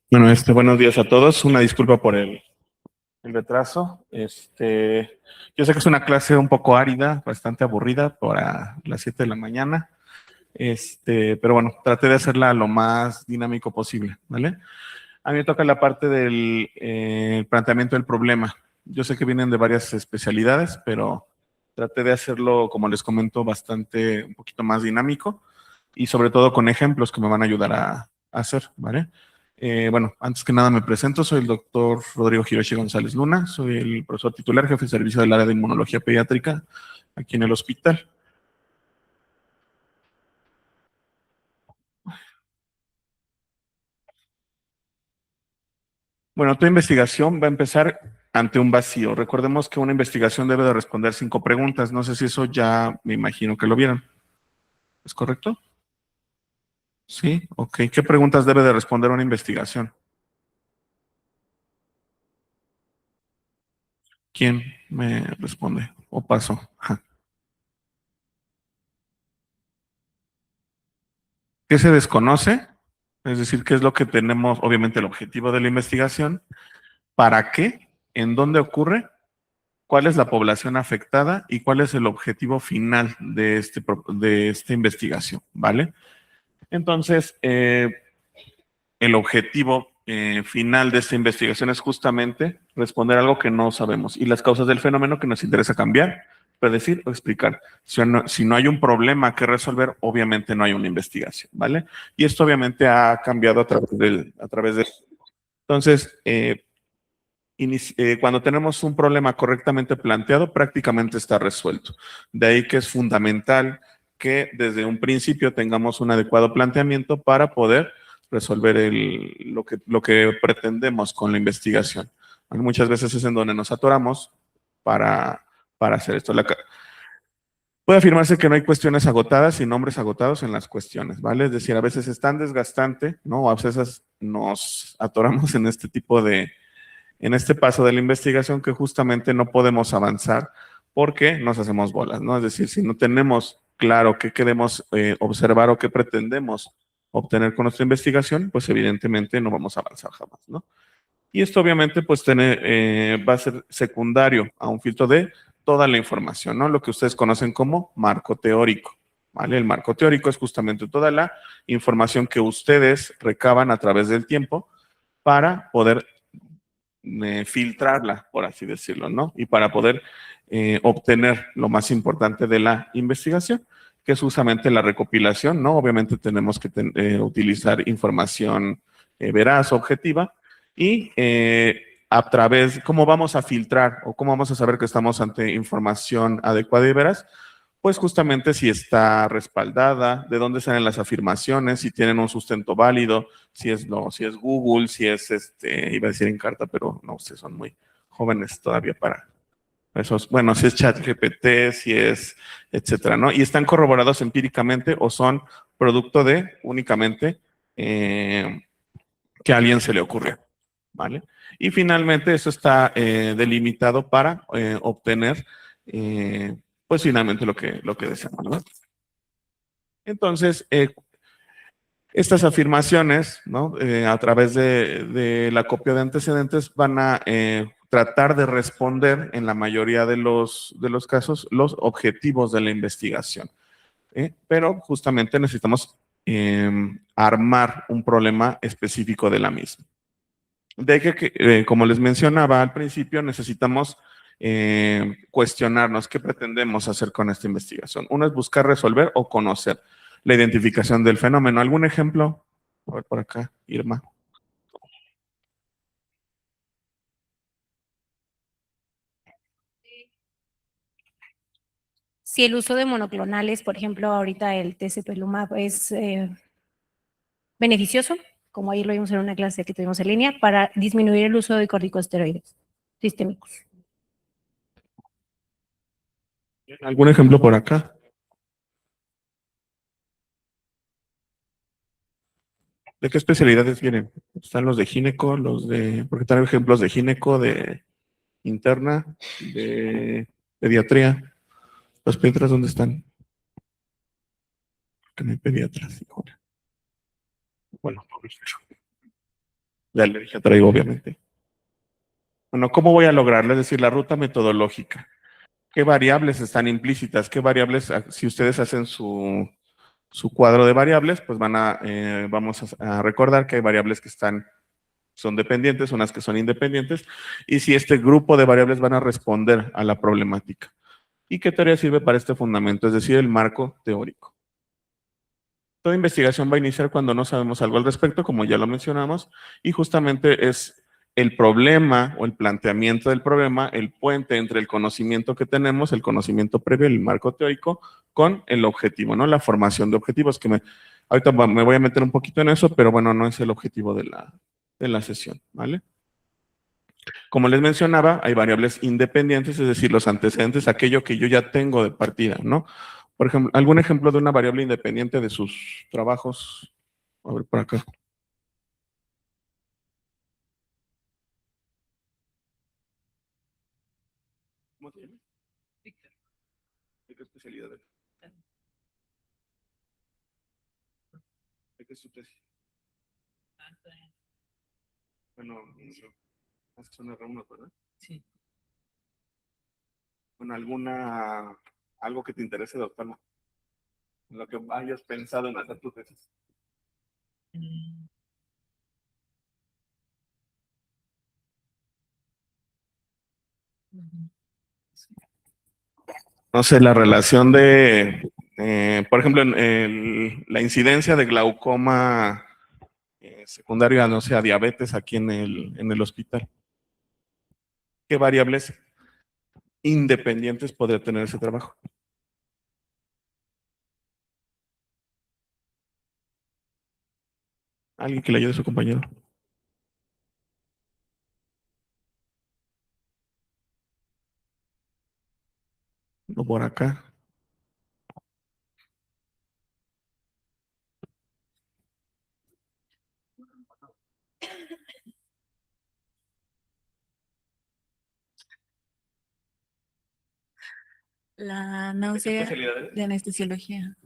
Bueno, buenos días a todos. Una disculpa por el retraso. Yo sé que es una clase un poco árida, bastante aburrida para las 7 de la mañana. Pero bueno, traté de hacerla lo más dinámico posible, ¿vale? A mí me toca la parte del planteamiento del problema. Yo sé que vienen de varias especialidades, pero traté de hacerlo, como les comento, un poquito más dinámico y sobre todo con ejemplos que me van a ayudar a hacer, ¿vale? Bueno, antes que nada me presento, soy el doctor Rodrigo Hiroshi González Luna, soy el profesor titular, jefe de servicio del área de inmunología pediátrica aquí en el hospital. Bueno, tu investigación va a empezar ante un vacío. Recordemos que una investigación debe de responder 5 preguntas. No sé si eso ya me imagino que lo vieron. ¿Es correcto? Sí, ok. ¿Qué preguntas debe de responder una investigación? ¿Quién me responde? ¿O paso? Ajá. ¿Qué se desconoce? Es decir, ¿qué es lo que tenemos? Obviamente el objetivo de la investigación. ¿Para qué? ¿En dónde ocurre? ¿Cuál es la población afectada? ¿Y cuál es el objetivo final de esta investigación? ¿Vale? Entonces, el objetivo final de esta investigación es justamente responder algo que no sabemos y las causas del fenómeno que nos interesa cambiar, predecir o explicar. Si no hay un problema que resolver, obviamente no hay una investigación, ¿vale? Y esto obviamente ha cambiado a través de. Entonces, cuando tenemos un problema correctamente planteado, prácticamente está resuelto. De ahí que es fundamental que desde un principio tengamos un adecuado planteamiento para poder resolver lo que pretendemos con la investigación. Muchas veces es en donde nos atoramos para hacer esto. Puede afirmarse que no hay cuestiones agotadas y nombres agotados en las cuestiones, ¿vale? Es decir, a veces es tan desgastante, ¿no? A veces nos atoramos en este paso de la investigación que justamente no podemos avanzar porque nos hacemos bolas, ¿no? Es decir, si no tenemos claro qué queremos observar o qué pretendemos obtener con nuestra investigación, pues evidentemente no vamos a avanzar jamás, ¿no? Y esto obviamente pues va a ser secundario a un filtro de toda la información, ¿no? Lo que ustedes conocen como marco teórico, ¿vale? El marco teórico es justamente toda la información que ustedes recaban a través del tiempo para poder filtrarla, por así decirlo, ¿no? Y para poder obtener lo más importante de la investigación, que es justamente la recopilación, ¿no? Obviamente tenemos que utilizar información veraz, objetiva, y ¿cómo vamos a filtrar o cómo vamos a saber que estamos ante información adecuada y veraz? pues justamente si está respaldada, de dónde salen las afirmaciones, si tienen un sustento válido, si es Google, si es iba a decir Encarta, pero no, ustedes son muy jóvenes todavía para esos, bueno, si es ChatGPT, si es, etcétera, ¿no? Y están corroborados empíricamente o son producto de únicamente que a alguien se le ocurrió, ¿vale? Y finalmente eso está delimitado para obtener, pues finalmente lo que deseamos, ¿no? Entonces, estas afirmaciones, ¿no? A través de la copia de antecedentes van a tratar de responder en la mayoría de los casos los objetivos de la investigación. Pero justamente necesitamos armar un problema específico de la misma. De que como les mencionaba al principio, necesitamos cuestionarnos qué pretendemos hacer con esta investigación. Uno es buscar resolver o conocer la identificación del fenómeno. ¿Algún ejemplo? A ver por acá, Irma. Si el uso de monoclonales, por ejemplo, ahorita el tezepelumab es beneficioso, como ayer lo vimos en una clase que tuvimos en línea, para disminuir el uso de corticosteroides sistémicos. ¿Algún ejemplo por acá? ¿De qué especialidades vienen? Están los de gineco, porque están ejemplos de gineco, de interna, de pediatría. ¿Los pediatras dónde están? Que no hay pediatras, híjole. Bueno, de alergia traigo, obviamente. Bueno, ¿cómo voy a lograrlo? Es decir, la ruta metodológica. ¿Qué variables están implícitas? ¿Qué variables, si ustedes hacen su cuadro de variables, pues vamos a recordar que hay variables que son dependientes, unas que son independientes, y si este grupo de variables van a responder a la problemática. ¿Y qué teoría sirve para este fundamento? Es decir, el marco teórico. Toda investigación va a iniciar cuando no sabemos algo al respecto, como ya lo mencionamos, y justamente es el problema o el planteamiento del problema, el puente entre el conocimiento que tenemos, el conocimiento previo, el marco teórico, con el objetivo, ¿no? La formación de objetivos, ahorita me voy a meter un poquito en eso, pero bueno, no es el objetivo de la sesión, ¿vale? Como les mencionaba, hay variables independientes, es decir, los antecedentes, aquello que yo ya tengo de partida, ¿no? Por ejemplo, ¿algún ejemplo de una variable independiente de sus trabajos? A ver, por acá. ¿Cómo se llama? ¿De qué especialidad es? ¿De qué es su tesis? Bueno, es que son R1, ¿verdad? Sí. Bueno, algo que te interese, doctor, ¿no? En lo que hayas pensado en hacer tu tesis. No sé, la relación por ejemplo, la incidencia de glaucoma secundario, no sé, a diabetes aquí en el hospital. ¿Qué variables independientes podría tener ese trabajo? Alguien que le ayude a su compañero. O por acá. La náusea de anestesiología.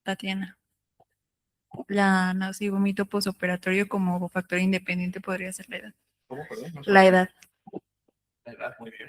Tatiana. La náusea y vómito posoperatorio como factor independiente podría ser la edad. ¿Cómo, perdón? No sé. La edad. La edad, muy bien.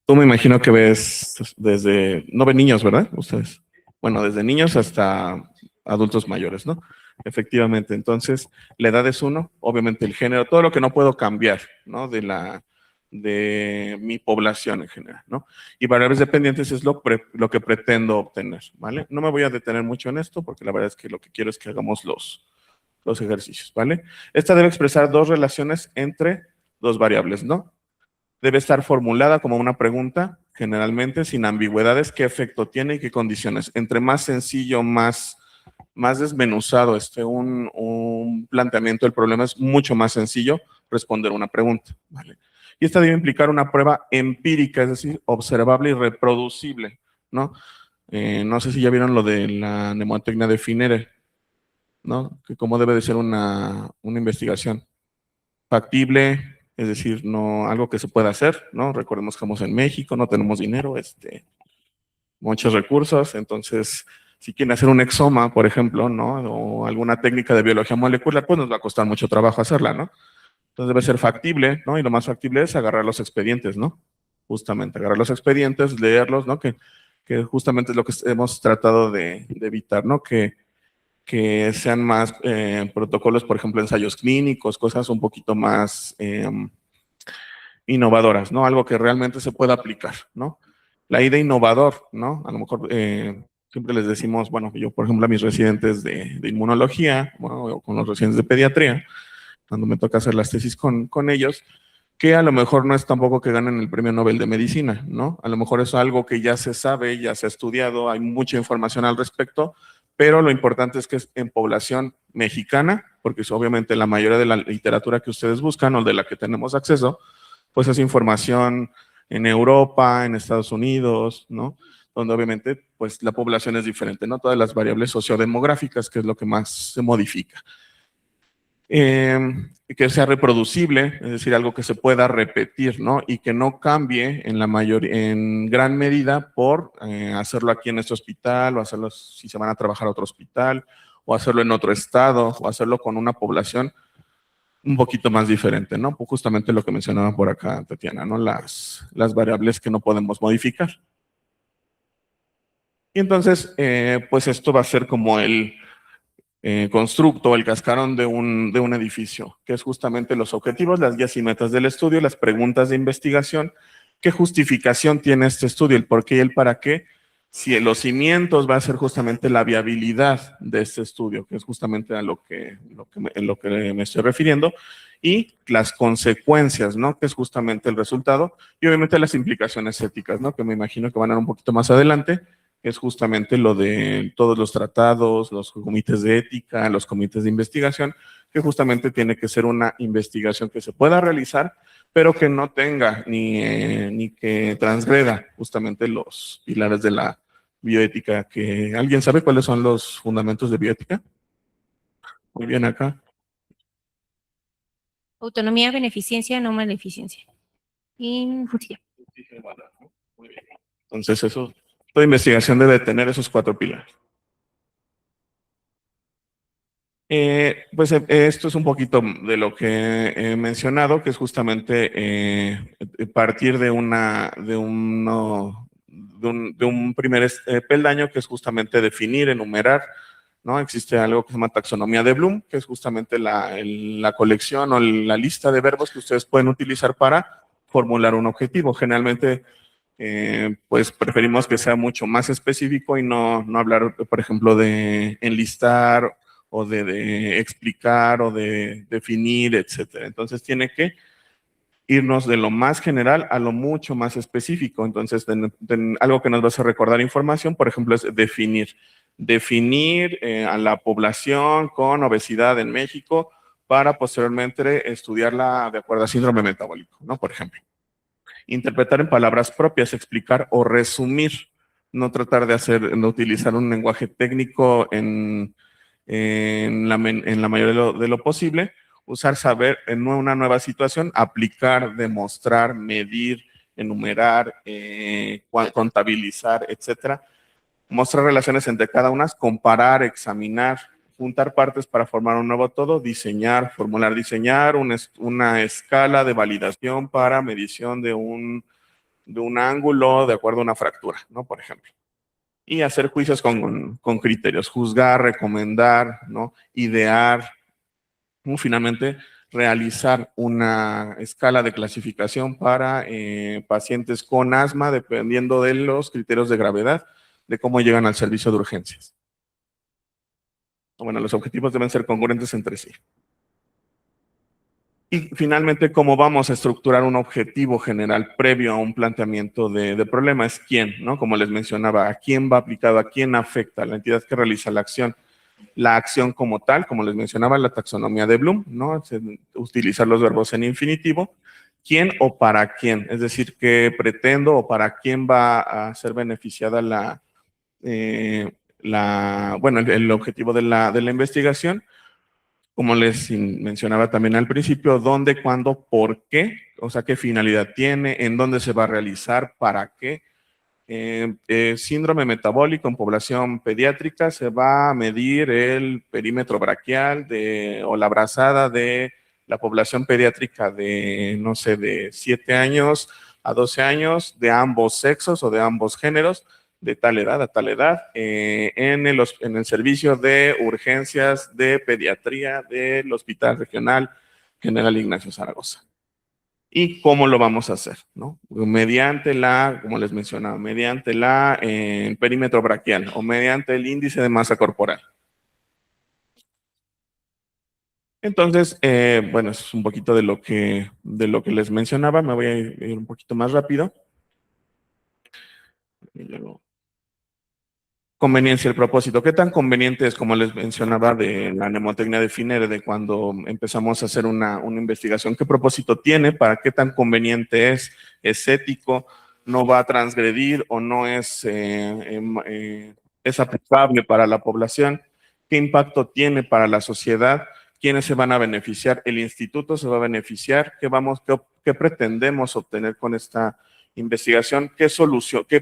Tú me imagino que ves no ven niños, ¿verdad? Ustedes. Bueno, desde niños hasta adultos mayores, ¿no? Efectivamente. Entonces, la edad es uno, obviamente el género, todo lo que no puedo cambiar, ¿no? De mi población en general, ¿no? Y variables dependientes es lo que pretendo obtener, ¿vale? No me voy a detener mucho en esto porque la verdad es que lo que quiero es que hagamos los ejercicios, ¿vale? Esta debe expresar dos relaciones entre dos variables, ¿no? Debe estar formulada como una pregunta generalmente, sin ambigüedades, qué efecto tiene y qué condiciones. Entre más sencillo, más desmenuzado esté un planteamiento del problema, es mucho más sencillo responder una pregunta, ¿vale? Y esta debe implicar una prueba empírica, es decir, observable y reproducible, ¿no? No sé si ya vieron lo de la mnemotecnia de Finere, ¿no? Que cómo debe de ser una investigación factible, es decir, no algo que se pueda hacer, ¿no? Recordemos que estamos en México, no tenemos dinero, muchos recursos, entonces, si quieren hacer un exoma, por ejemplo, ¿no? O alguna técnica de biología molecular, pues nos va a costar mucho trabajo hacerla, ¿no? Entonces debe ser factible, ¿no? Y lo más factible es agarrar los expedientes, ¿no? Justamente, agarrar los expedientes, leerlos, ¿no? Que justamente es lo que hemos tratado de evitar, ¿no? Que sean más protocolos, por ejemplo, ensayos clínicos, cosas un poquito más innovadoras, ¿no? Algo que realmente se pueda aplicar, ¿no? La idea innovador, ¿no? A lo mejor siempre les decimos, bueno, yo, por ejemplo, a mis residentes de inmunología, bueno, o con los residentes de pediatría, cuando me toca hacer las tesis con ellos, que a lo mejor no es tampoco que ganen el premio Nobel de Medicina, ¿no? A lo mejor es algo que ya se sabe, ya se ha estudiado, hay mucha información al respecto, pero lo importante es que es en población mexicana, porque es obviamente la mayoría de la literatura que ustedes buscan o de la que tenemos acceso, pues es información en Europa, en Estados Unidos, ¿no? Donde obviamente pues la población es diferente, ¿no? Todas las variables sociodemográficas, que es lo que más se modifica. Que sea reproducible, es decir, algo que se pueda repetir, ¿no? Y que no cambie en gran medida por hacerlo aquí en este hospital, o hacerlo si se van a trabajar a otro hospital, o hacerlo en otro estado, o hacerlo con una población un poquito más diferente, ¿no? Pues justamente lo que mencionaba por acá Tatiana, ¿no? Las variables que no podemos modificar. Y entonces, pues esto va a ser como el constructo, el cascarón de un edificio, que es justamente los objetivos, las guías y metas del estudio, las preguntas de investigación, qué justificación tiene este estudio, el por qué y el para qué, si los cimientos va a ser justamente la viabilidad de este estudio, que es justamente a lo que me estoy refiriendo, y las consecuencias, ¿no? Que es justamente el resultado, y obviamente las implicaciones éticas, ¿no? Que me imagino que van a ir un poquito más adelante, es justamente lo de todos los tratados, los comités de ética, los comités de investigación, que justamente tiene que ser una investigación que se pueda realizar, pero que no tenga ni que transgreda justamente los pilares de la bioética. ¿Alguien sabe cuáles son los fundamentos de bioética? Muy bien acá. Autonomía, beneficencia, no maleficencia. Y justicia. Muy bien. Entonces, toda investigación debe tener esos 4 pilares. Pues esto es un poquito de lo que he mencionado, que es justamente partir de un primer peldaño, que es justamente definir, enumerar, ¿no? Existe algo que se llama taxonomía de Bloom, que es justamente la colección o la lista de verbos que ustedes pueden utilizar para formular un objetivo. Generalmente, pues preferimos que sea mucho más específico y no hablar, por ejemplo, de enlistar o de explicar o de definir, etcétera. Entonces tiene que irnos de lo más general a lo mucho más específico. Entonces, algo que nos va a hacer recordar información, por ejemplo, es definir. Definir a la población con obesidad en México para posteriormente estudiarla de acuerdo a síndrome metabólico, ¿no? Por ejemplo. Interpretar en palabras propias, explicar o resumir. No tratar de utilizar un lenguaje técnico en la mayoría de lo posible, usar saber en una nueva situación, aplicar, demostrar, medir, enumerar, contabilizar, etcétera. Mostrar relaciones entre cada una, comparar, examinar, juntar partes para formar un nuevo todo, diseñar, formular, diseñar una escala de validación para medición de un ángulo de acuerdo a una fractura, ¿no? Por ejemplo. Y hacer juicios con criterios, juzgar, recomendar, ¿no? Idear, ¿no? Finalmente, realizar una escala de clasificación para pacientes con asma, dependiendo de los criterios de gravedad, de cómo llegan al servicio de urgencias. Bueno, los objetivos deben ser congruentes entre sí. Y finalmente, ¿cómo vamos a estructurar un objetivo general previo a un planteamiento de problema? Es quién, ¿no? Como les mencionaba, a quién va aplicado, a quién afecta, la entidad que realiza la acción. La acción como tal, como les mencionaba, la taxonomía de Bloom, ¿no? Utilizar los verbos en infinitivo. ¿Quién o para quién? Es decir, ¿qué pretendo o para quién va a ser beneficiada el objetivo de la investigación? Como les mencionaba también al principio, dónde, cuándo, por qué, o sea, qué finalidad tiene, en dónde se va a realizar, para qué. Síndrome metabólico en población pediátrica, se va a medir el perímetro braquial o la brazada de la población pediátrica de, no sé, de 7 años a 12 años, de ambos sexos o de ambos géneros, de tal edad a tal edad, en el servicio de urgencias de pediatría del Hospital Regional General Ignacio Zaragoza. ¿Y cómo lo vamos a hacer? ¿No? Mediante como les mencionaba, mediante el perímetro braquial o mediante el índice de masa corporal. Entonces, bueno, eso es un poquito de lo que les mencionaba. Me voy a ir un poquito más rápido. Conveniencia, el propósito. ¿Qué tan conveniente es, como les mencionaba, de la mnemotecnia de Finere, de cuando empezamos a hacer una investigación? ¿Qué propósito tiene? ¿Para qué tan conveniente es? ¿Es ético? ¿No va a transgredir o no es aplicable para la población? ¿Qué impacto tiene para la sociedad? ¿Quiénes se van a beneficiar? ¿El instituto se va a beneficiar? ¿Qué pretendemos obtener con esta investigación? ¿Qué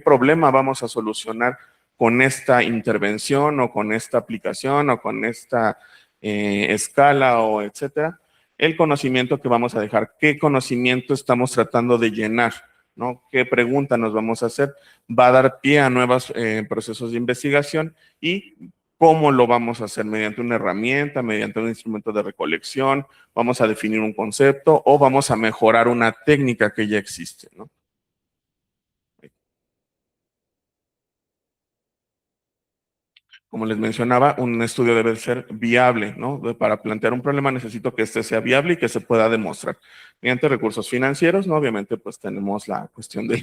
problema vamos a solucionar con esta intervención o con esta aplicación o con esta escala o etcétera? El conocimiento que vamos a dejar, qué conocimiento estamos tratando de llenar, ¿no? ¿Qué pregunta nos vamos a hacer? Va a dar pie a nuevos procesos de investigación y cómo lo vamos a hacer, mediante una herramienta, mediante un instrumento de recolección, vamos a definir un concepto o vamos a mejorar una técnica que ya existe, ¿no? Como les mencionaba, un estudio debe ser viable, ¿no? Para plantear un problema necesito que este sea viable y que se pueda demostrar. Mediante recursos financieros, ¿no? Obviamente, pues tenemos la cuestión de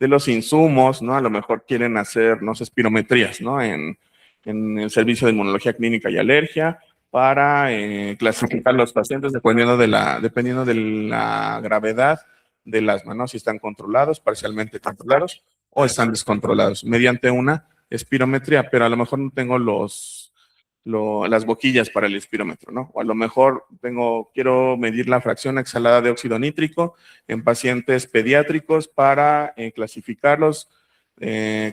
los insumos, ¿no? A lo mejor quieren hacer, no sé, espirometrías, ¿no? En el servicio de inmunología clínica y alergia para clasificar los pacientes dependiendo de la gravedad del asma, ¿no? Si están controlados, parcialmente controlados o están descontrolados, mediante una espirometría, pero a lo mejor no tengo las boquillas para el espirómetro, ¿no? O a lo mejor quiero medir la fracción exhalada de óxido nítrico en pacientes pediátricos para clasificarlos,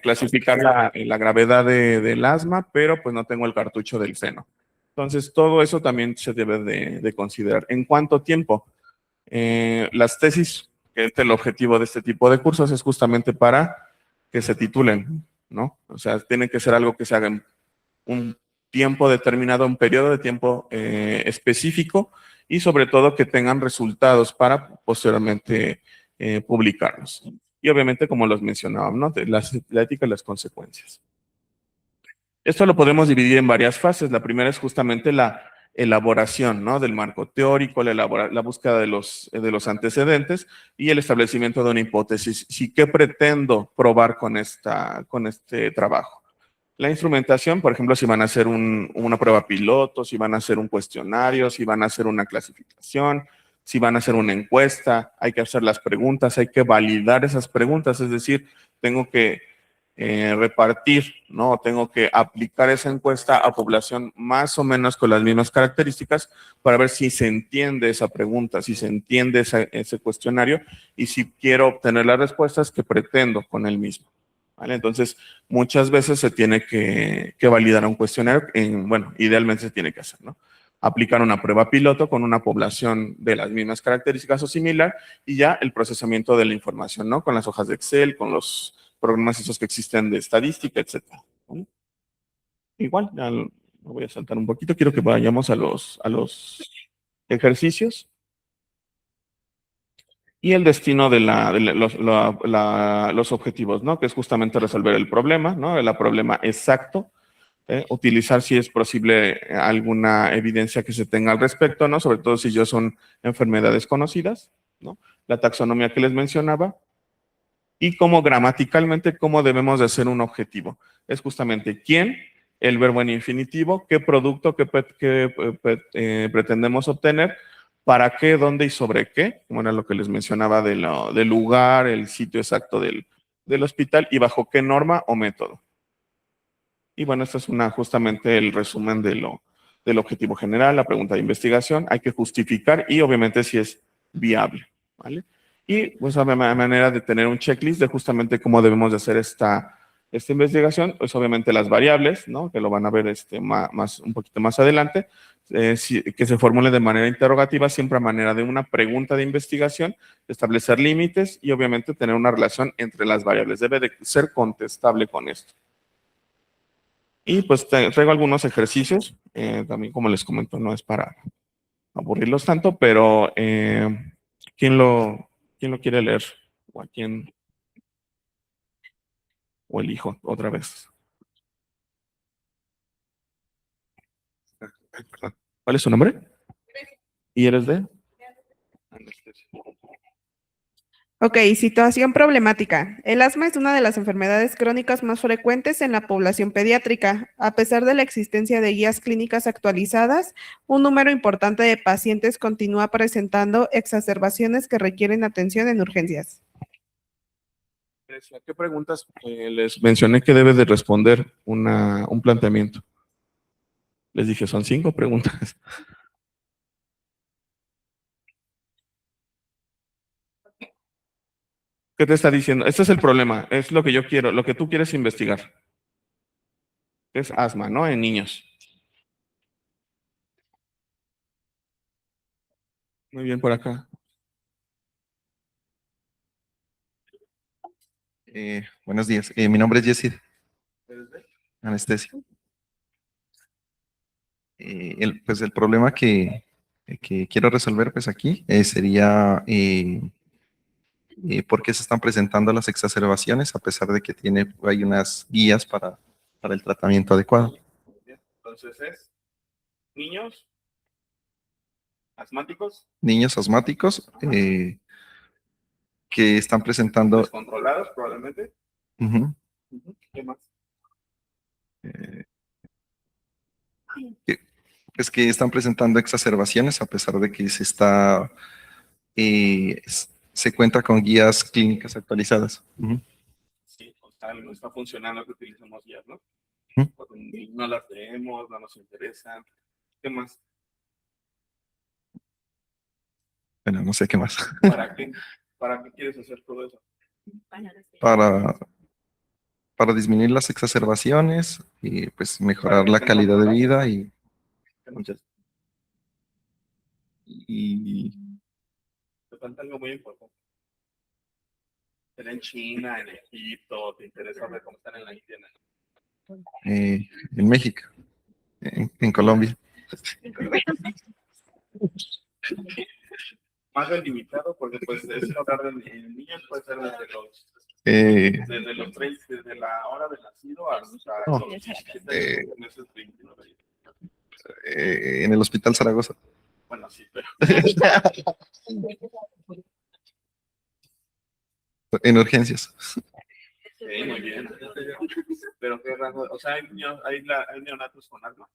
clasificar la gravedad del asma, pero pues no tengo el cartucho del seno. Entonces, todo eso también se debe de considerar. ¿En cuánto tiempo? Las tesis, que es el objetivo de este tipo de cursos, es justamente para que se titulen, ¿no? O sea, tiene que ser algo que se haga en un tiempo determinado, un periodo de tiempo específico y sobre todo que tengan resultados para posteriormente publicarlos. Y obviamente, como los mencionábamos, ¿no? La ética y las consecuencias. Esto lo podemos dividir en varias fases. La primera es justamente la elaboración, ¿no? Del marco teórico, la búsqueda de los antecedentes y el establecimiento de una hipótesis. ¿Qué pretendo probar con este trabajo? La instrumentación, por ejemplo, si van a hacer una prueba piloto, si van a hacer un cuestionario, si van a hacer una clasificación, si van a hacer una encuesta, hay que hacer las preguntas, hay que validar esas preguntas, es decir, tengo que repartir, ¿no? Tengo que aplicar esa encuesta a población más o menos con las mismas características para ver si se entiende esa pregunta, si se entiende ese cuestionario y si quiero obtener las respuestas que pretendo con el mismo. ¿Vale? Entonces, muchas veces se tiene que validar un cuestionario, bueno, idealmente se tiene que hacer, ¿no? Aplicar una prueba piloto con una población de las mismas características o similar y ya el procesamiento de la información, ¿no? Con las hojas de Excel, con los programas esos que existen de estadística, etcétera. ¿Vale? Igual, ya me voy a saltar un poquito, quiero que vayamos a los ejercicios. Y el destino de los objetivos, ¿no? Que es justamente resolver el problema, ¿no? El problema exacto. utilizar si es posible alguna evidencia que se tenga al respecto, ¿no? Sobre todo si ya son enfermedades conocidas, ¿no? La taxonomía que les mencionaba. Y cómo gramaticalmente, cómo debemos de hacer un objetivo. Es justamente quién, el verbo en infinitivo, qué producto pretendemos obtener, para qué, dónde y sobre qué, como era lo que les mencionaba del lugar, el sitio exacto del hospital y bajo qué norma o método. Y bueno, esto es justamente el resumen del objetivo general, la pregunta de investigación. Hay que justificar y obviamente si es viable, ¿vale? Y pues a manera de tener un checklist de justamente cómo debemos de hacer esta investigación, pues obviamente las variables, ¿no? Que lo van a ver un poquito más adelante, que se formule de manera interrogativa, siempre a manera de una pregunta de investigación, establecer límites y obviamente tener una relación entre las variables. Debe de ser contestable con esto. Y pues traigo algunos ejercicios, también como les comento, no es para aburrirlos tanto, pero ¿quién lo quiere leer? ¿O a quién? ¿O elijo otra vez? Ay, perdón. ¿Cuál es su nombre? ¿Y eres de? Anestesia. Ok, situación problemática. El asma es una de las enfermedades crónicas más frecuentes en la población pediátrica. A pesar de la existencia de guías clínicas actualizadas, un número importante de pacientes continúa presentando exacerbaciones que requieren atención en urgencias. ¿Qué preguntas les mencioné que debe de responder un planteamiento? Les dije, son 5 preguntas. ¿Qué te está diciendo? Este es el problema, es lo que yo quiero, lo que tú quieres investigar. Es asma, ¿no? En niños. Muy bien, por acá. Buenos días. Mi nombre es Jesse, anestesia. Pues el problema que quiero resolver pues aquí sería por qué se están presentando las exacerbaciones a pesar de que hay unas guías para el tratamiento adecuado. Entonces es niños asmáticos. Niños asmáticos que están presentando... Descontrolados probablemente. Ujú. ¿Qué más? Pues que están presentando exacerbaciones a pesar de que se cuenta con guías clínicas actualizadas. Ujú. Sí, o sea, no está funcionando que utilicemos guías, ¿no? Ujú. Porque no las leemos, no nos interesan. ¿Qué más? Bueno, no sé qué más. ¿Para qué? ¿Para qué quieres hacer todo eso? Para disminuir las exacerbaciones y pues mejorar la calidad de vida y Te falta algo muy importante. Están en China, en Egipto, te interesa ver cómo están en la India. en México, en Colombia. Más delimitado porque pues es hablar de niños, puede ser desde los 30, desde la hora de nacido hasta No. los 17 meses, 29. En el Hospital Zaragoza. Bueno, sí, pero En urgencias. sí, muy bien. Pero qué rango, o sea, hay neonatos con asma.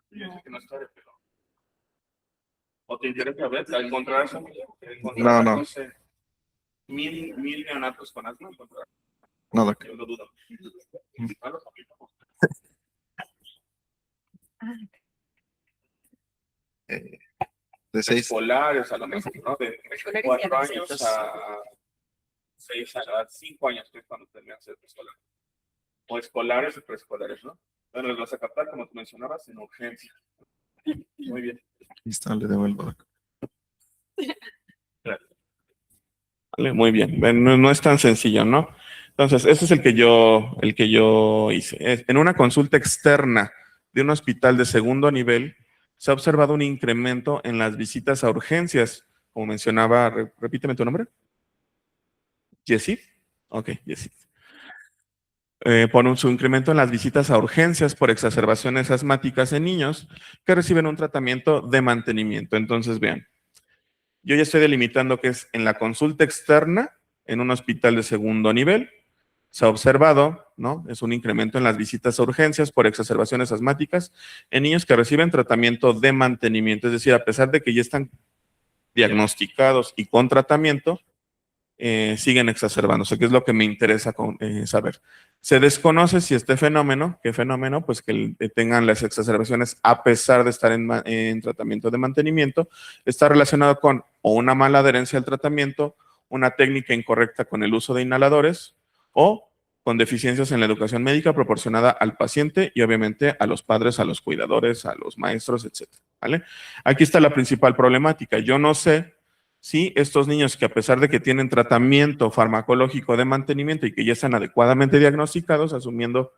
Yo sé que no es claro, pero o te interesa ver, encontrarás No. no sé, mil neonatos con asma, encontrar. No, doctor. Yo lo dudo. De 6. Escolares a lo mejor, ¿no? De 4 años a 5 años, que es cuando terminan de ser escolar. O escolares y preescolares, ¿no? Bueno, los vas a captar, como tú mencionabas, en urgencia. Muy bien. Listo, le devuelvo, doctor. Gracias. Vale, muy bien. No es tan sencillo, ¿no? Entonces, ese es el que yo hice. En una consulta externa de un hospital de segundo nivel, se ha observado un incremento en las visitas a urgencias. Como mencionaba, repíteme tu nombre. ¿Jessie? Ok, Jessie. por su incremento en las visitas a urgencias por exacerbaciones asmáticas en niños que reciben un tratamiento de mantenimiento. Entonces, vean, yo ya estoy delimitando que es en la consulta externa, en un hospital de segundo nivel. Se ha observado, ¿no? Es un incremento en las visitas a urgencias por exacerbaciones asmáticas en niños que reciben tratamiento de mantenimiento. Es decir, a pesar de que ya están diagnosticados y con tratamiento, siguen exacerbándose, que es lo que me interesa saber. Se desconoce si este fenómeno, ¿qué fenómeno? Pues que tengan las exacerbaciones a pesar de estar en tratamiento de mantenimiento, está relacionado con o una mala adherencia al tratamiento, una técnica incorrecta con el uso de inhaladores o con deficiencias en la educación médica proporcionada al paciente y obviamente a los padres, a los cuidadores, a los maestros, etcétera, ¿vale? Aquí está la principal problemática. Yo no sé si estos niños que a pesar de que tienen tratamiento farmacológico de mantenimiento y que ya están adecuadamente diagnosticados, asumiendo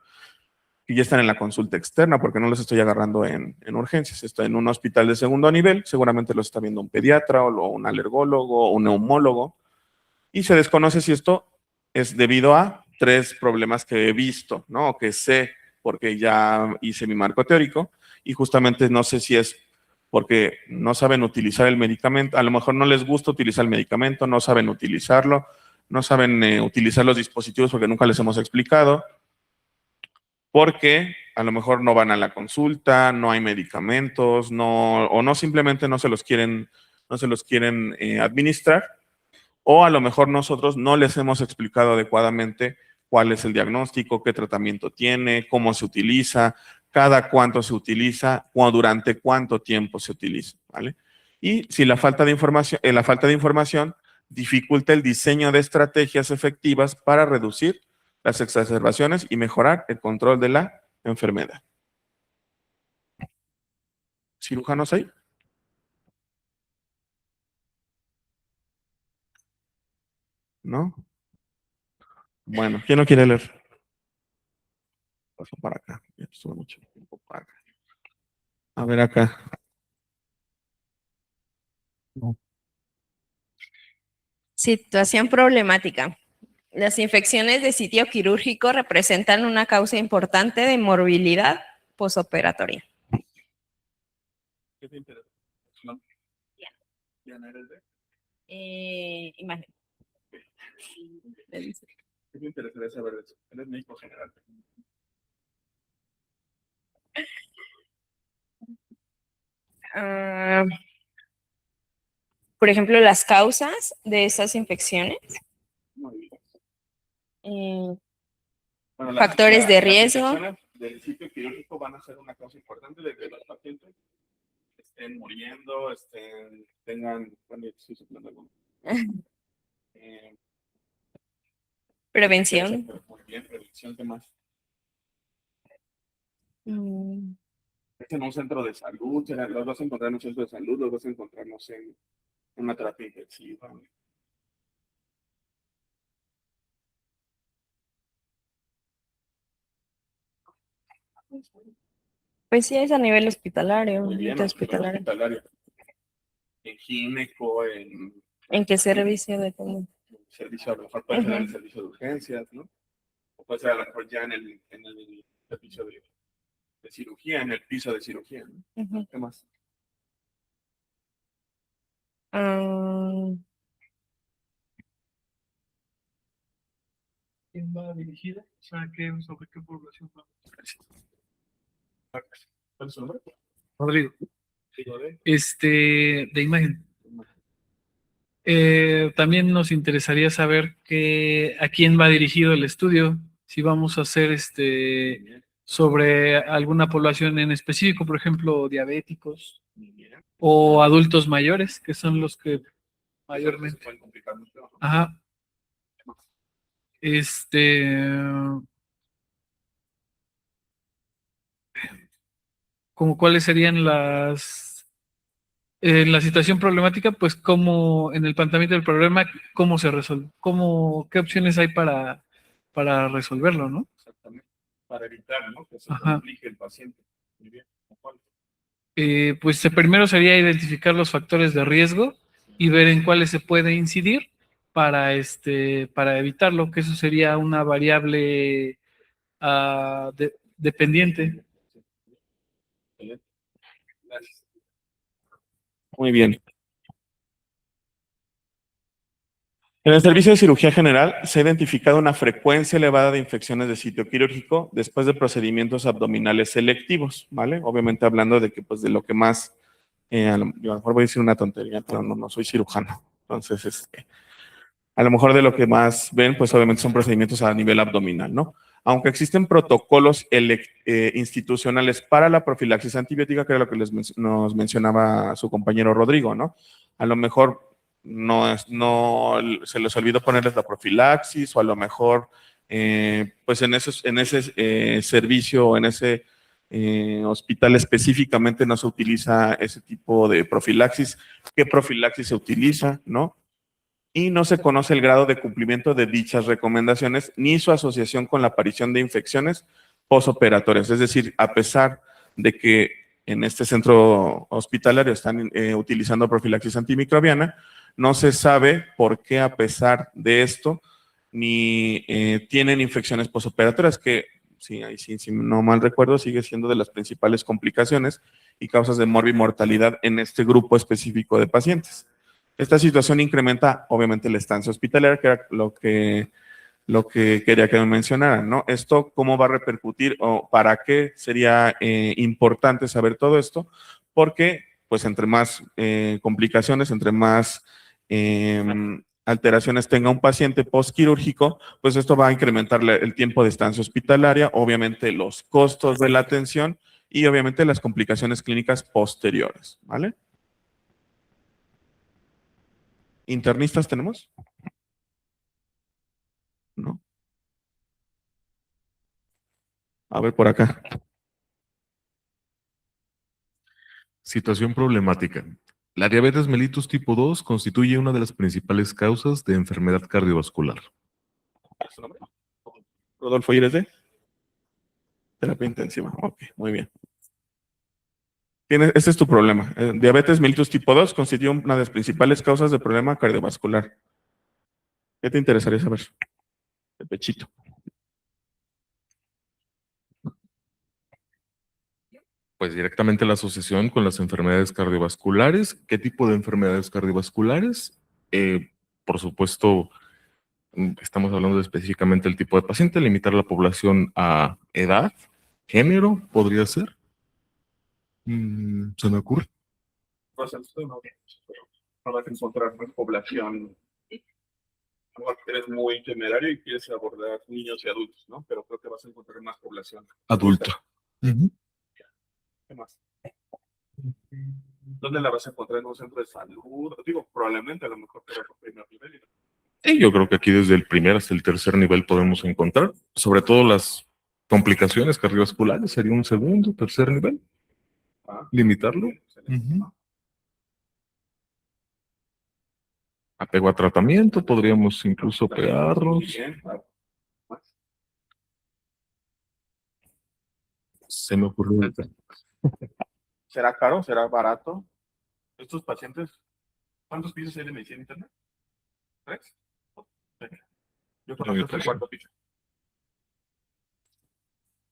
que ya están en la consulta externa, porque no los estoy agarrando en urgencias, estoy en un hospital de segundo nivel, seguramente los está viendo un pediatra o un alergólogo o un neumólogo, y se desconoce si esto es debido a 3 problemas que he visto, ¿no? O que sé porque ya hice mi marco teórico, y justamente no sé si es porque no saben utilizar el medicamento, a lo mejor no les gusta utilizar el medicamento, no saben utilizarlo, no saben utilizar los dispositivos porque nunca les hemos explicado, porque a lo mejor no van a la consulta, no hay medicamentos, o no simplemente no se los quieren administrar, o a lo mejor nosotros no les hemos explicado adecuadamente cuál es el diagnóstico, qué tratamiento tiene, cómo se utiliza, cada cuánto se utiliza, o durante cuánto tiempo se utiliza, ¿vale? Y si la falta de información dificulta el diseño de estrategias efectivas para reducir las exacerbaciones y mejorar el control de la enfermedad. ¿Cirujanos ahí? ¿No? Bueno, ¿quién no quiere leer? Paso para acá. Ya estuvo mucho tiempo para acá. A ver acá. Situación problemática. Las infecciones de sitio quirúrgico representan una causa importante de morbilidad posoperatoria. ¿Qué te interesa? ¿No? Diana, ¿eres de? Imagen. ¿Qué te interesaría saber de eso? Eres médico general. Por ejemplo, las causas de esas infecciones. Muy bien. Bueno, Factores de las riesgo. infecciones del sitio quirúrgico van a ser una causa importante de que los pacientes estén muriendo, tengan, bueno, estoy soplando algo. Prevención. Muy bien, prevención, ¿qué más? Mm, Es en un centro de salud, los vas a encontrar en un centro de salud, los vas a encontrar, no sé, en una terapia intensiva. Pues sí, es a nivel hospitalario. Muy bien, hospitalario. En gineco, ¿En qué servicio de todo? servicio, a lo mejor puede ser en el servicio de urgencias, ¿no? O puede ser a lo mejor ya en el servicio de cirugía, en el piso de cirugía, ¿no? ¿Qué más? ¿Quién va dirigida? O sea, ¿sobre qué población va? ¿Cuál es su nombre? Rodrigo. Digo, De imagen. También nos interesaría saber a quién va dirigido el estudio, si vamos a hacer sobre alguna población en específico, por ejemplo, diabéticos o adultos mayores, que son los que mayormente. Se pueden complicar mucho. Ajá. Como cuáles serían en la situación problemática, pues cómo en el planteamiento del problema, cómo se resuelve, qué opciones hay para resolverlo, ¿no? Exactamente. Para evitar, ¿no? Que se Ajá. complique el paciente. Muy bien. ¿Cuál? Pues primero sería identificar los factores de riesgo y ver en cuáles se puede incidir para evitarlo, que eso sería una variable dependiente. Muy bien. En el servicio de cirugía general se ha identificado una frecuencia elevada de infecciones de sitio quirúrgico después de procedimientos abdominales selectivos, ¿vale? Obviamente hablando de que, pues, de lo que más, yo a lo mejor voy a decir una tontería, pero no soy cirujano. Entonces, a lo mejor de lo que más ven, pues obviamente son procedimientos a nivel abdominal, ¿no? Aunque existen protocolos institucionales para la profilaxis antibiótica, que era lo que nos mencionaba su compañero Rodrigo, ¿no? A lo mejor no se les olvidó ponerles la profilaxis, o a lo mejor, pues en ese servicio o en ese hospital específicamente no se utiliza ese tipo de profilaxis. ¿Qué profilaxis se utiliza, no? Y no se conoce el grado de cumplimiento de dichas recomendaciones ni su asociación con la aparición de infecciones posoperatorias. Es decir, a pesar de que en este centro hospitalario están utilizando profilaxis antimicrobiana, no se sabe por qué, a pesar de esto, ni tienen infecciones posoperatorias, que, si no mal recuerdo, sigue siendo de las principales complicaciones y causas de mortalidad en este grupo específico de pacientes. Esta situación incrementa, obviamente, la estancia hospitalaria, que era lo que quería que me mencionaran, ¿no? Esto, ¿cómo va a repercutir o para qué sería importante saber todo esto? Porque, pues, entre más complicaciones, entre más alteraciones tenga un paciente postquirúrgico, pues esto va a incrementar el tiempo de estancia hospitalaria, obviamente los costos de la atención y obviamente las complicaciones clínicas posteriores, ¿vale? ¿Internistas tenemos? No. A ver por acá. Situación problemática. La diabetes mellitus tipo 2 constituye una de las principales causas de enfermedad cardiovascular. ¿Su nombre? Rodolfo Ires de terapia intensiva. Ok, muy bien. Este es tu problema. Diabetes mellitus tipo 2 constituye una de las principales causas de problema cardiovascular. ¿Qué te interesaría saber? El pechito. Pues directamente la asociación con las enfermedades cardiovasculares. ¿Qué tipo de enfermedades cardiovasculares? Por supuesto, estamos hablando específicamente del tipo de paciente, limitar la población a edad, género, podría ser. ¿Se me ocurre? Pues no vas a encontrar una población. Eres muy temerario y quieres abordar niños y adultos, ¿no? Pero creo que vas a encontrar más población Adulta. ¿Qué más? ¿Dónde la vas a encontrar? ¿En un centro de salud? Digo, probablemente, a lo mejor, pero por primer nivel. Y yo creo que aquí desde el primer hasta el tercer nivel podemos encontrar, sobre todo las complicaciones cardiovasculares, sería un segundo, tercer nivel. Limitarlo. Apego a tratamiento, podríamos incluso pegarlos. Se me ocurrió. ¿Será caro? ¿Será barato? Estos pacientes, ¿cuántos pisos hay de medicina interna? ¿3? Yo creo que es el cuarto piso.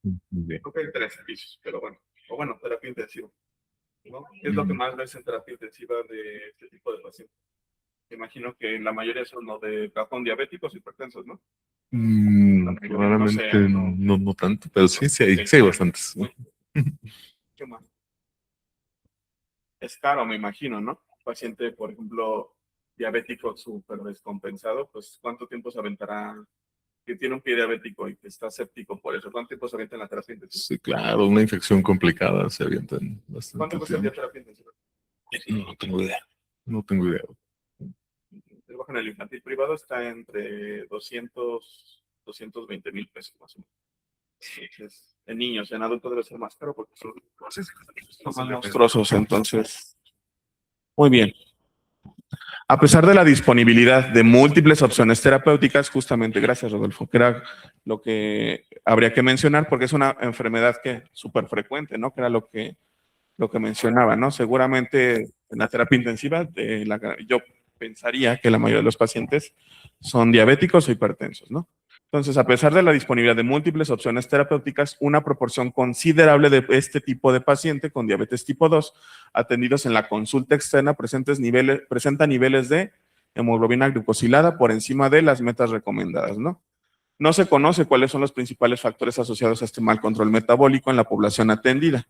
Creo que hay 3 pisos, pero bueno. O bueno, terapia intensiva, ¿no? ¿Qué es lo que más ves en terapia intensiva de este tipo de pacientes? Me imagino que la mayoría son los de cajón diabéticos, hipertensos, ¿no? Claramente no tanto, pero sí hay bastantes. ¿Qué más? Es caro, me imagino, ¿no? Paciente, por ejemplo, diabético súper descompensado, pues ¿cuánto tiempo se aventará? Que tiene un pie diabético y que está séptico por eso. ¿Cuánto tiempo se avienta en la terapia intensiva? Sí, claro, una infección complicada se avientan bastante. ¿Cuánto cuesta el día de terapia intensiva? No tengo idea. No tengo idea. Trabajo en el infantil privado, está entre 220,000 pesos más o menos. Entonces, en niños, en adultos debe ser más caro porque son más monstruosos, entonces. Muy bien. A pesar de la disponibilidad de múltiples opciones terapéuticas, justamente, gracias Rodolfo, que era lo que habría que mencionar porque es una enfermedad que súper frecuente, ¿no? Que era lo que mencionaba, ¿no? Seguramente en la terapia intensiva, yo pensaría que la mayoría de los pacientes son diabéticos o hipertensos, ¿no? Entonces, a pesar de la disponibilidad de múltiples opciones terapéuticas, una proporción considerable de este tipo de paciente con diabetes tipo 2, atendidos en la consulta externa, presenta niveles de hemoglobina glicosilada por encima de las metas recomendadas, ¿no? No se conoce cuáles son los principales factores asociados a este mal control metabólico en la población atendida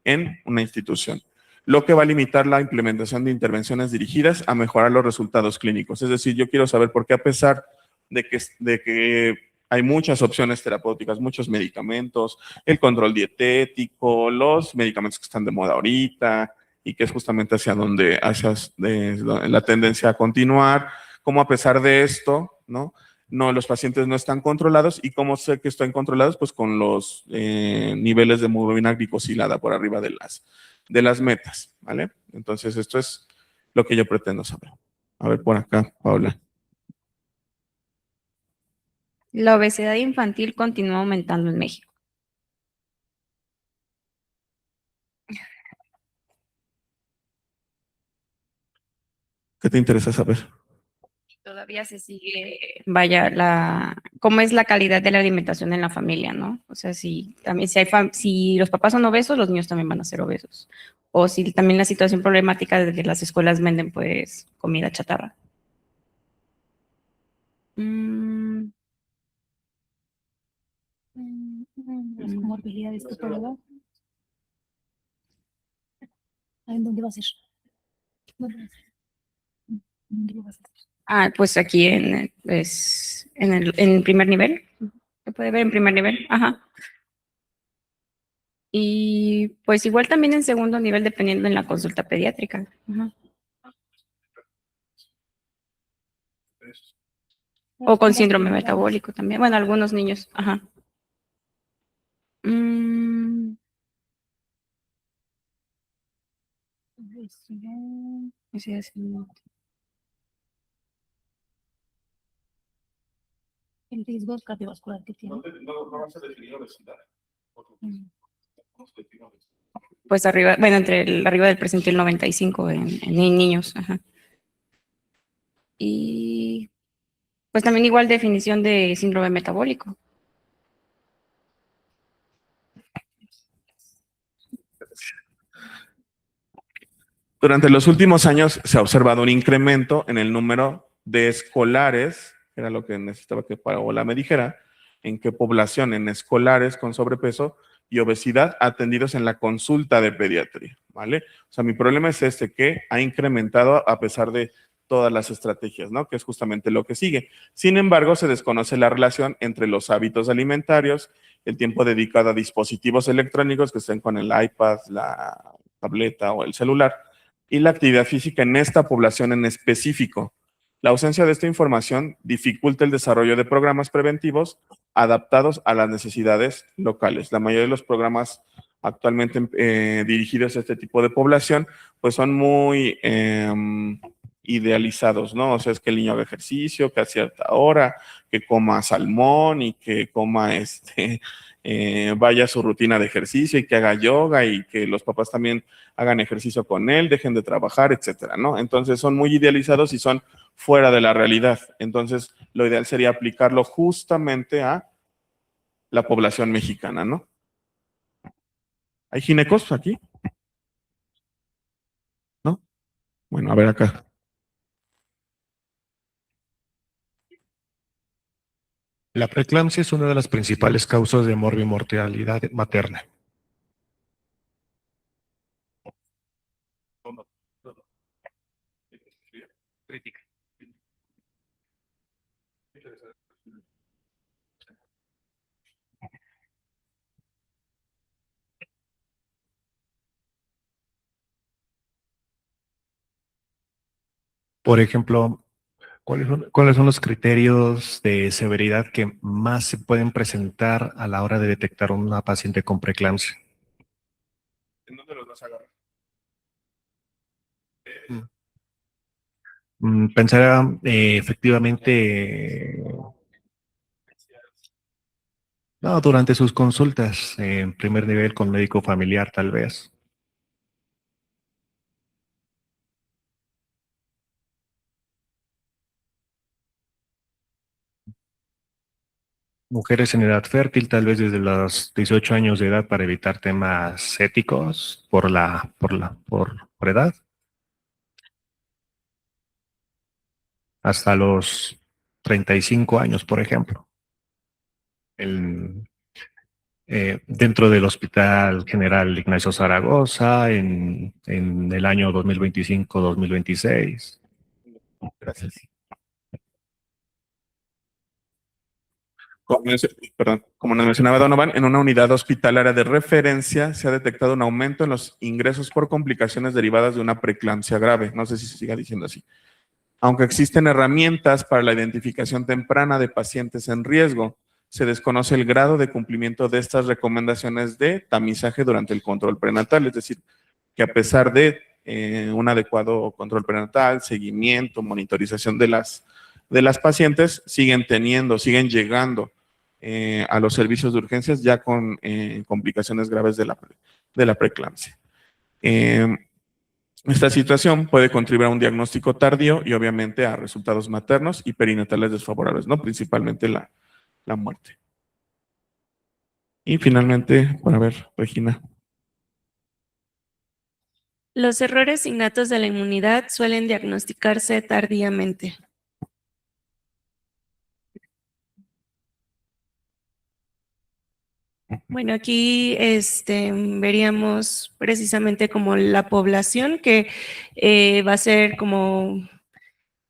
en una institución, lo que va a limitar la implementación de intervenciones dirigidas a mejorar los resultados clínicos. Es decir, yo quiero saber por qué, a pesar de que hay muchas opciones terapéuticas, muchos medicamentos, el control dietético, los medicamentos que están de moda ahorita y que es justamente hacia donde la tendencia a continuar, como a pesar de esto, ¿no? No, los pacientes no están controlados. ¿Y cómo sé que están controlados? Pues con los niveles de hemoglobina glicosilada por arriba de las metas, ¿vale? Entonces, esto es lo que yo pretendo saber. A ver, por acá, Paula. La obesidad infantil continúa aumentando en México. ¿Qué te interesa saber? Todavía se sigue, cómo es la calidad de la alimentación en la familia, ¿no? O sea, si también si los papás son obesos, los niños también van a ser obesos. O si también la situación problemática de que las escuelas venden, pues, comida chatarra. Las comorbilidades que puede haber. ¿En dónde va a ser? ¿Dónde lo vas a hacer? Pues aquí en primer nivel. Se puede ver en primer nivel. Ajá. Y pues igual también en segundo nivel, dependiendo en la consulta pediátrica. Ajá. O con síndrome metabólico también. Bueno, algunos niños. Ajá. Mm, ese es El riesgo cardiovascular que tiene. No vas a definir obesidad. pues arriba, bueno, arriba del percentil 95 en niños. Ajá. Y pues también igual definición de síndrome metabólico. Durante los últimos años se ha observado un incremento en el número de escolares, era lo que necesitaba que Paola me dijera, en qué población, en escolares con sobrepeso y obesidad atendidos en la consulta de pediatría, ¿vale? O sea, mi problema es que ha incrementado a pesar de todas las estrategias, ¿no? Que es justamente lo que sigue. Sin embargo, se desconoce la relación entre los hábitos alimentarios, el tiempo dedicado a dispositivos electrónicos que estén con el iPad, la tableta o el celular, y la actividad física en esta población en específico. La ausencia de esta información dificulta el desarrollo de programas preventivos adaptados a las necesidades locales. La mayoría de los programas actualmente dirigidos a este tipo de población, pues son muy idealizados, ¿no? O sea, es que el niño haga ejercicio, que a cierta hora, que coma salmón y que coma vaya a su rutina de ejercicio y que haga yoga y que los papás también hagan ejercicio con él, dejen de trabajar, etcétera, ¿no? Entonces son muy idealizados y son fuera de la realidad. Entonces, lo ideal sería aplicarlo justamente a la población mexicana, ¿no? ¿Hay ginecos aquí? ¿No? Bueno, a ver acá. La preeclampsia es una de las principales causas de morbimortalidad materna. Por ejemplo, ¿cuáles son los criterios de severidad que más se pueden presentar a la hora de detectar una paciente con preeclampsia? ¿En dónde los vas a agarrar? Pensar efectivamente, no, durante sus consultas, en primer nivel con médico familiar tal vez. mujeres en edad fértil, tal vez desde los 18 años de edad para evitar temas éticos por edad, hasta los 35 años, por ejemplo. Dentro del Hospital General Ignacio Zaragoza en el año 2025-2026. Gracias. Como nos mencionaba Donovan, en una unidad hospitalaria de referencia se ha detectado un aumento en los ingresos por complicaciones derivadas de una preeclampsia grave. No sé si se siga diciendo así. Aunque existen herramientas para la identificación temprana de pacientes en riesgo, se desconoce el grado de cumplimiento de estas recomendaciones de tamizaje durante el control prenatal. Es decir, que a pesar de un adecuado control prenatal, seguimiento, monitorización de las pacientes, siguen llegando a los servicios de urgencias ya con complicaciones graves de la preeclampsia. Esta situación puede contribuir a un diagnóstico tardío y obviamente a resultados maternos y perinatales desfavorables, ¿no? Principalmente la muerte. Y finalmente, para ver, Regina. Los errores innatos de la inmunidad suelen diagnosticarse tardíamente. Bueno, aquí veríamos precisamente como la población que va a ser como,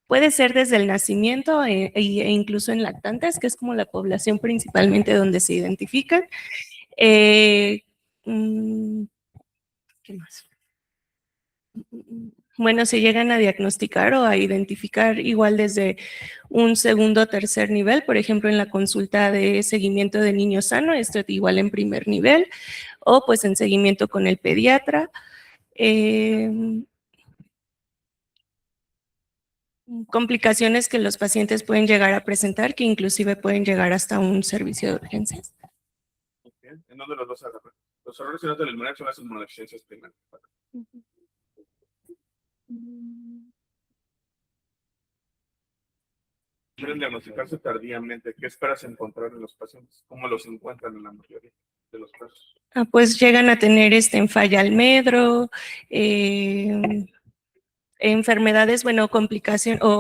puede ser desde el nacimiento e incluso en lactantes, que es como la población principalmente donde se identifican. ¿Qué más? Bueno, se llegan a diagnosticar o a identificar igual desde un segundo o tercer nivel, por ejemplo, en la consulta de seguimiento de niño sano, esto igual en primer nivel, o pues en seguimiento con el pediatra. Complicaciones que los pacientes pueden llegar a presentar, que inclusive pueden llegar hasta un servicio de urgencias. ¿En dónde los dos agarran? Los errores innatos de la inmunidad son las inmunodeficiencias primarias. Suelen diagnosticarse tardíamente. ¿Qué esperas encontrar en los pacientes? ¿Cómo los encuentran en la mayoría de los casos? Pues llegan a tener falla almendro, enfermedades, bueno,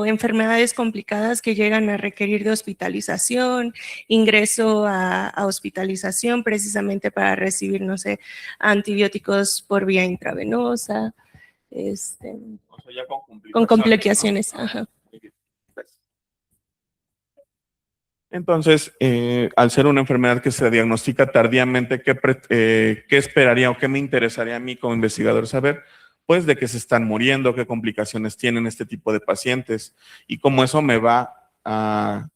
enfermedades complicadas que llegan a requerir de hospitalización, ingreso a hospitalización precisamente para recibir, no sé, antibióticos por vía intravenosa, O sea, ya con complicaciones. ¿no? Ajá. Entonces, al ser una enfermedad que se diagnostica tardíamente, ¿qué esperaría o qué me interesaría a mí como investigador saber? Pues de que se están muriendo, qué complicaciones tienen este tipo de pacientes y cómo eso me va a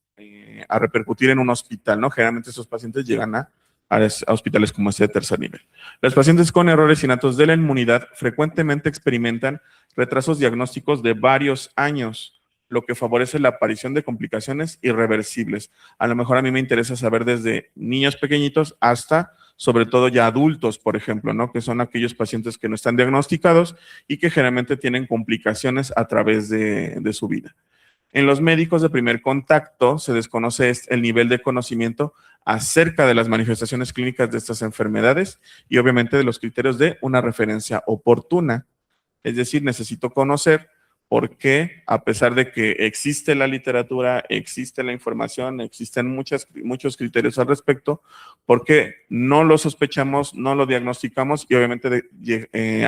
repercutir en un hospital, ¿no? Generalmente esos pacientes llegan a hospitales como este de tercer nivel. Los pacientes con errores innatos de la inmunidad frecuentemente experimentan retrasos diagnósticos de varios años, lo que favorece la aparición de complicaciones irreversibles. A lo mejor a mí me interesa saber desde niños pequeñitos hasta, sobre todo ya adultos, por ejemplo, ¿no? Que son aquellos pacientes que no están diagnosticados y que generalmente tienen complicaciones a través de su vida. En los médicos de primer contacto se desconoce el nivel de conocimiento acerca de las manifestaciones clínicas de estas enfermedades y obviamente de los criterios de una referencia oportuna. Es decir, necesito conocer por qué, a pesar de que existe la literatura, existe la información, existen muchos criterios al respecto, por qué no lo sospechamos, no lo diagnosticamos y obviamente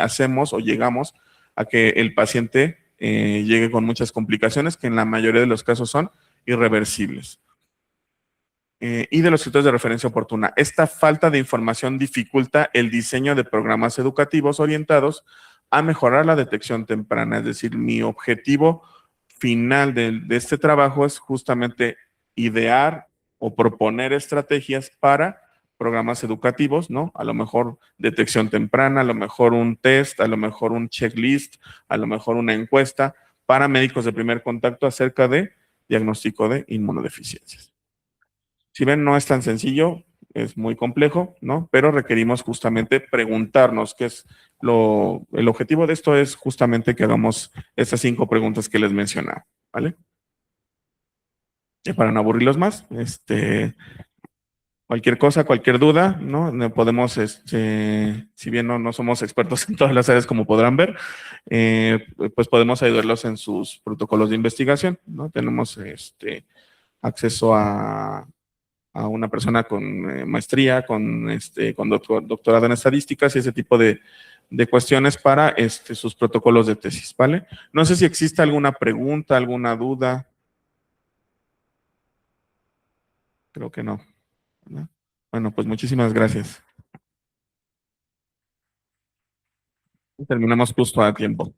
hacemos o llegamos a que el paciente llegue con muchas complicaciones que en la mayoría de los casos son irreversibles. Y de los criterios de referencia oportuna. Esta falta de información dificulta el diseño de programas educativos orientados a mejorar la detección temprana. Es decir, mi objetivo final de este trabajo es justamente idear o proponer estrategias para programas educativos, ¿no? A lo mejor detección temprana, a lo mejor un test, a lo mejor un checklist, a lo mejor una encuesta para médicos de primer contacto acerca de diagnóstico de inmunodeficiencias. Si ven, no es tan sencillo, es muy complejo, ¿no? Pero requerimos justamente preguntarnos qué es el objetivo de esto es justamente que hagamos estas 5 preguntas que les mencionaba, ¿vale? Y para no aburrirlos más, Cualquier cosa, cualquier duda, ¿no? Podemos, si bien no somos expertos en todas las áreas, como podrán ver, pues podemos ayudarlos en sus protocolos de investigación, ¿no? Tenemos acceso a una persona con maestría, con doctorado en estadísticas y ese tipo de cuestiones para sus protocolos de tesis, ¿vale? No sé si existe alguna pregunta, alguna duda. Creo que no, ¿verdad? Bueno, pues muchísimas gracias. Terminamos justo a tiempo.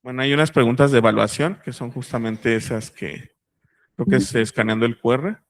Bueno, hay unas preguntas de evaluación que son justamente esas que creo que es escaneando el QR.